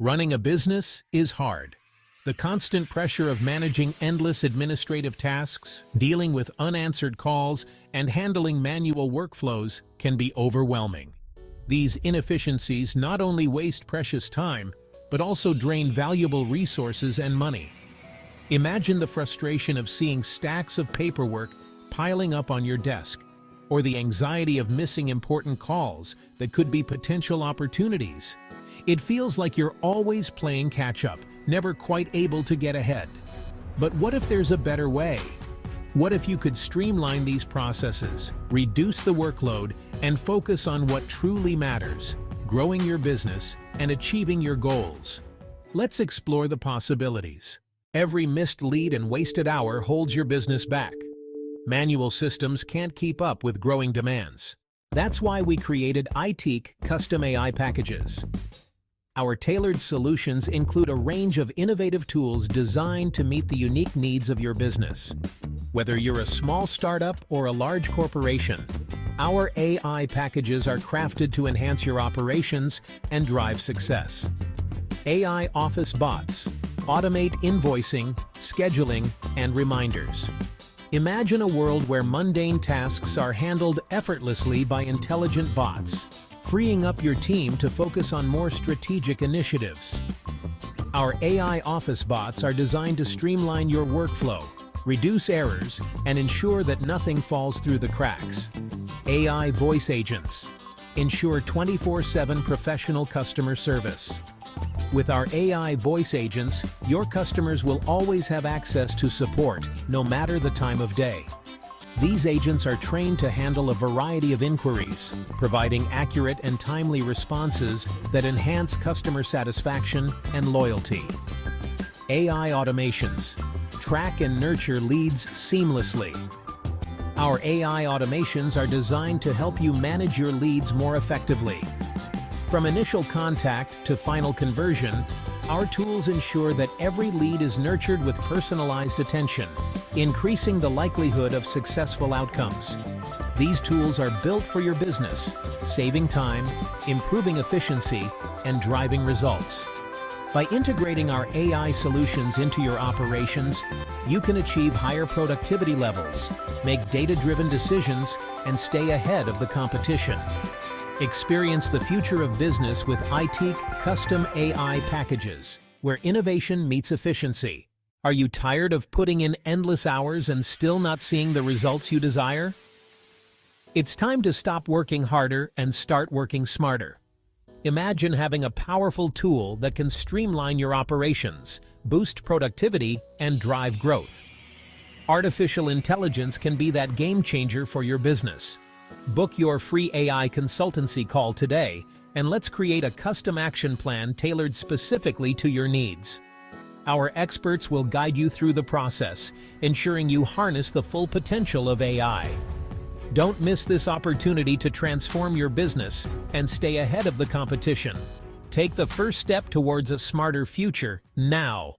Running a business is hard. The constant pressure of managing endless administrative tasks, dealing with unanswered calls, and handling manual workflows can be overwhelming. These inefficiencies not only waste precious time, but also drain valuable resources and money. Imagine the frustration of seeing stacks of paperwork piling up on your desk, or the anxiety of missing important calls that could be potential opportunities. It feels like you're always playing catch-up, never quite able to get ahead. But what if there's a better way? What if you could streamline these processes, reduce the workload, and focus on what truly matters, growing your business and achieving your goals? Let's explore the possibilities. Every missed lead and wasted hour holds your business back. Manual systems can't keep up with growing demands. That's why we created ITEEK custom AI packages. Our tailored solutions include a range of innovative tools designed to meet the unique needs of your business. Whether you're a small startup or a large corporation, our AI packages are crafted to enhance your operations and drive success. AI Office Bots automate invoicing, scheduling, and reminders. Imagine a world where mundane tasks are handled effortlessly by intelligent bots, freeing up your team to focus on more strategic initiatives. Our AI Office Bots are designed to streamline your workflow, reduce errors, and ensure that nothing falls through the cracks. AI Voice Agents ensure 24/7 professional customer service. With our AI voice agents, your customers will always have access to support, no matter the time of day. These agents are trained to handle a variety of inquiries, providing accurate and timely responses that enhance customer satisfaction and loyalty. AI automations track and nurture leads seamlessly. Our AI automations are designed to help you manage your leads more effectively. From initial contact to final conversion, our tools ensure that every lead is nurtured with personalized attention, increasing the likelihood of successful outcomes. These tools are built for your business, saving time, improving efficiency, and driving results. By integrating our AI solutions into your operations, you can achieve higher productivity levels, make data-driven decisions, and stay ahead of the competition. Experience the future of business with ITEEK custom AI packages, where innovation meets efficiency. Are you tired of putting in endless hours and still not seeing the results you desire? It's time to stop working harder and start working smarter. Imagine having a powerful tool that can streamline your operations, boost productivity, and drive growth. Artificial intelligence can be that game changer for your business. Book your free AI consultancy call today, and let's create a custom action plan tailored specifically to your needs. Our experts will guide you through the process, ensuring you harness the full potential of AI. Don't miss this opportunity to transform your business and stay ahead of the competition. Take the first step towards a smarter future now.